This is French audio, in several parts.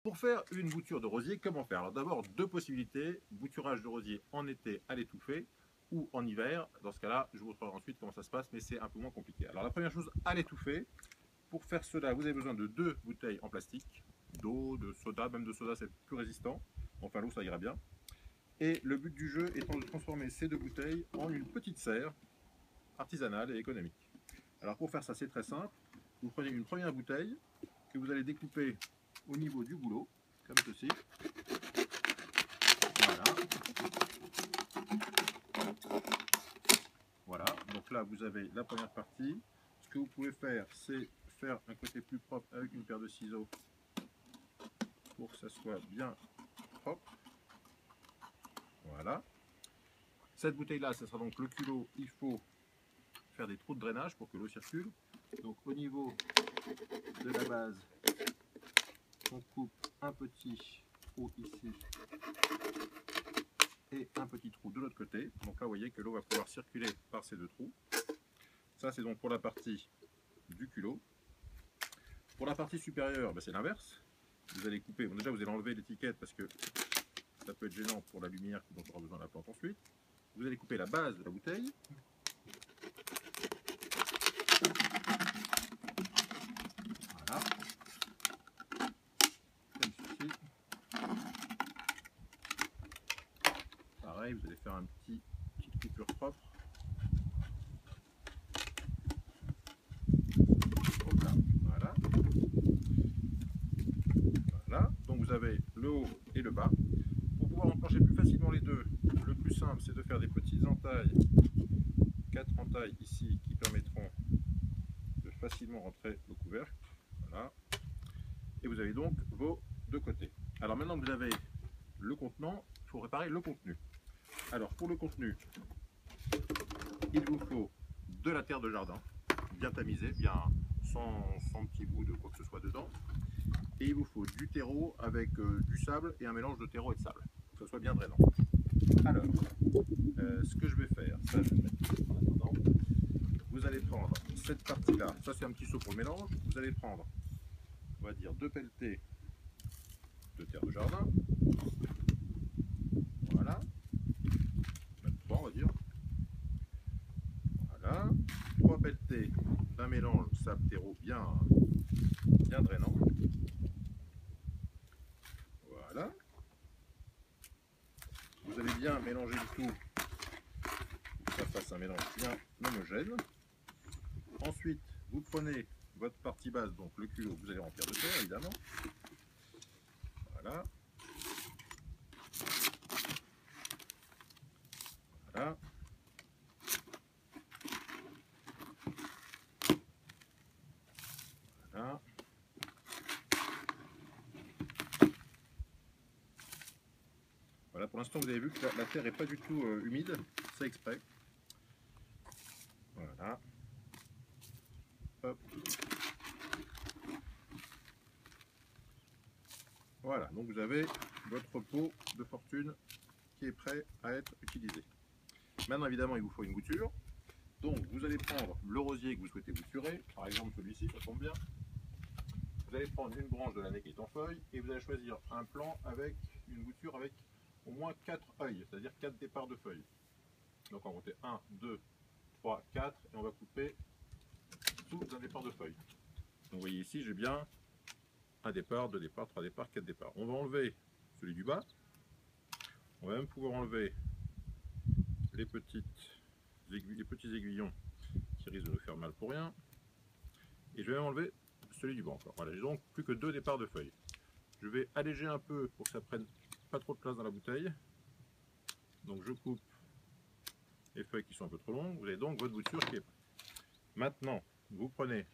Pour faire une bouture de rosier, comment faire? Alors d'abord, deux possibilités, bouturage de rosier en été à l'étouffée ou en hiver. Dans ce cas-là, je vous montrerai ensuite comment ça se passe, mais c'est un peu moins compliqué. Alors la première chose, à l'étouffée. Pour faire cela, vous avez besoin de 2 bouteilles en plastique, d'eau, de soda, même de soda c'est plus résistant, enfin l'eau ça ira bien. Et le but du jeu étant de transformer ces 2 bouteilles en une petite serre artisanale et économique. Alors pour faire ça c'est très simple, vous prenez une première bouteille que vous allez découper au niveau du goulot, comme ceci. Voilà. Voilà, donc là vous avez la première partie. Ce que vous pouvez faire, c'est faire un côté plus propre avec une paire de ciseaux pour que ça soit bien propre. Voilà. Cette bouteille-là, ce sera donc le culot. Il faut faire des trous de drainage pour que l'eau circule. Donc au niveau de la base, on coupe un petit trou ici et un petit trou de l'autre côté. Donc là, vous voyez que l'eau va pouvoir circuler par ces 2 trous. Ça, c'est donc pour la partie du culot. Pour la partie supérieure, c'est l'inverse. Vous allez couper, bon, déjà vous allez enlever l'étiquette parce que ça peut être gênant pour la lumière dont on aura besoin de la plante ensuite. Vous allez couper la base de la bouteille. Voilà. Comme ceci. Pareil, vous allez faire une petite coupure propre. Voilà. Voilà. Voilà. Donc vous avez le haut et le bas. Pour pouvoir enclencher plus facilement les deux, le plus simple c'est de faire des petites entailles, 4 entailles ici qui permettront de facilement rentrer le couvercle. Voilà. Et vous avez donc vos 2 côtés. Alors maintenant que vous avez le contenant, il faut préparer le contenu. Alors pour le contenu, il vous faut de la terre de jardin, bien tamisée, bien sans petit bout de quoi que ce soit dedans. Et il vous faut du terreau avec du sable et un mélange de terreau et de sable, que ce soit bien drainant. Alors, ce que je vais faire, ça je vais mettre en attendant. Vous allez prendre cette partie-là, ça c'est un petit seau pour le mélange. Vous allez prendre, on va dire, 2 pelletées de terre de jardin. Voilà. Même 3 on va dire. Voilà. 3 pelletées d'un mélange sable-terreau bien drainant. Voilà. Vous allez bien mélanger le tout pour que ça fasse un mélange bien homogène. Ensuite, vous prenez votre partie basse, donc le culot, vous allez remplir de terre évidemment. Voilà. Voilà. Voilà. Voilà, pour l'instant vous avez vu que la terre n'est pas du tout humide, c'est exprès. Voilà. Hop. Voilà, donc vous avez votre pot de fortune qui est prêt à être utilisé. Maintenant évidemment il vous faut une bouture. Donc vous allez prendre le rosier que vous souhaitez bouturer, par exemple celui-ci, ça tombe bien. Vous allez prendre une branche de l'année qui est en feuille et vous allez choisir un plan avec une bouture avec au moins 4 œils, c'est-à-dire 4 départs de feuilles. Donc on va compter 1, 2, 3, 4 et on va couper sous un départ de feuilles. Donc vous voyez ici j'ai bien un départ, 2 départs, 3 départs, 4 départs. On va enlever celui du bas. On va même pouvoir enlever les petits aiguillons qui risquent de nous faire mal pour rien. Et je vais enlever celui du bas encore. Voilà, j'ai donc plus que 2 départs de feuilles. Je vais alléger un peu pour que ça prenne pas trop de place dans la bouteille. Donc je coupe les feuilles qui sont un peu trop longues. Vous avez donc votre bouture qui est prête. Maintenant, vous prenez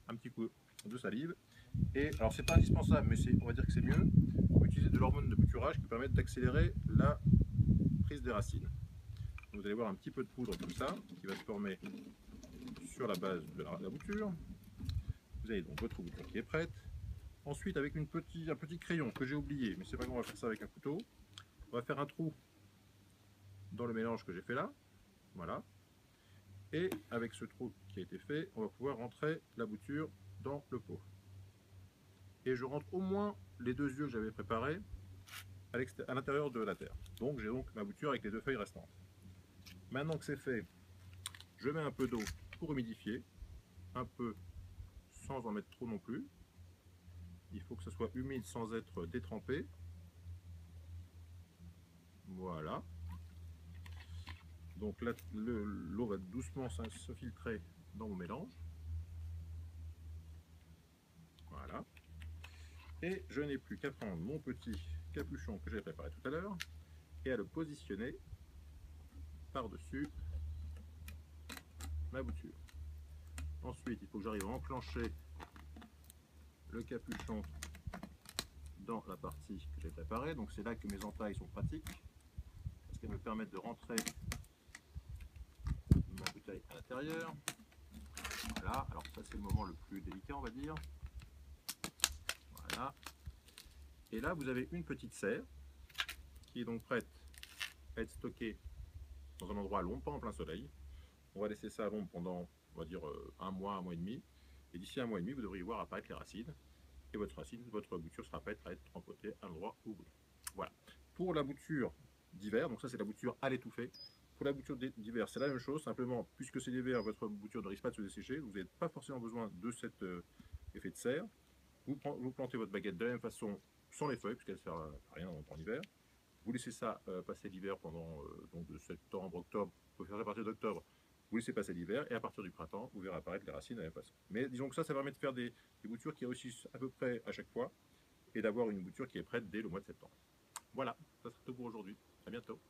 un petit coup de salive. Et alors c'est pas indispensable, mais on va dire que c'est mieux. Vous utilisez de l'hormone de bouturage qui permet d'accélérer la prise des racines. Donc, vous allez voir un petit peu de poudre comme ça qui va se former sur la base de la bouture. Vous avez donc votre bouture qui est prête. Ensuite, avec un petit crayon que j'ai oublié, mais c'est pas grave, on va faire ça avec un couteau. On va faire un trou dans le mélange que j'ai fait là. Voilà. Et avec ce trou qui a été fait, on va pouvoir rentrer la bouture dans le pot. Et je rentre au moins les 2 yeux que j'avais préparés à l'intérieur de la terre. Donc j'ai donc ma bouture avec les 2 feuilles restantes. Maintenant que c'est fait, je mets un peu d'eau pour humidifier, un peu sans en mettre trop non plus. Il faut que ce soit humide sans être détrempé. Voilà. Donc là, l'eau va doucement se filtrer dans mon mélange. Voilà. Et je n'ai plus qu'à prendre mon petit capuchon que j'ai préparé tout à l'heure et à le positionner par-dessus ma bouture. Ensuite, il faut que j'arrive à enclencher le capuchon dans la partie que j'ai préparée. Donc c'est là que mes entailles sont pratiques, parce qu'elles me permettent de rentrer ma bouteille à l'intérieur. Voilà, alors ça c'est le moment le plus délicat, on va dire. Voilà. Et là vous avez une petite serre qui est donc prête à être stockée dans un endroit à l'ombre, pas en plein soleil. On va laisser ça à l'ombre pendant, on va dire, un mois et demi. Et d'ici un mois et demi, vous devriez voir apparaître les racines. Et votre bouture sera prête à être trempotée à l'endroit où vous voulez. Voilà. Pour la bouture d'hiver, donc ça c'est la bouture à l'étouffer. Pour la bouture d'hiver, c'est la même chose, simplement, puisque c'est l'hiver, votre bouture ne risque pas de se dessécher, vous n'avez pas forcément besoin de cet effet de serre. Vous plantez votre baguette de la même façon, sans les feuilles, puisqu'elles ne servent à rien en hiver. Vous laissez ça passer l'hiver pendant donc de septembre, octobre, vous pouvez faire ça à partir d'octobre. Vous laissez passer l'hiver et à partir du printemps, vous verrez apparaître les racines de la même façon. Mais disons que ça permet de faire des boutures qui réussissent à peu près à chaque fois et d'avoir une bouture qui est prête dès le mois de septembre. Voilà, ça sera tout pour aujourd'hui. À bientôt.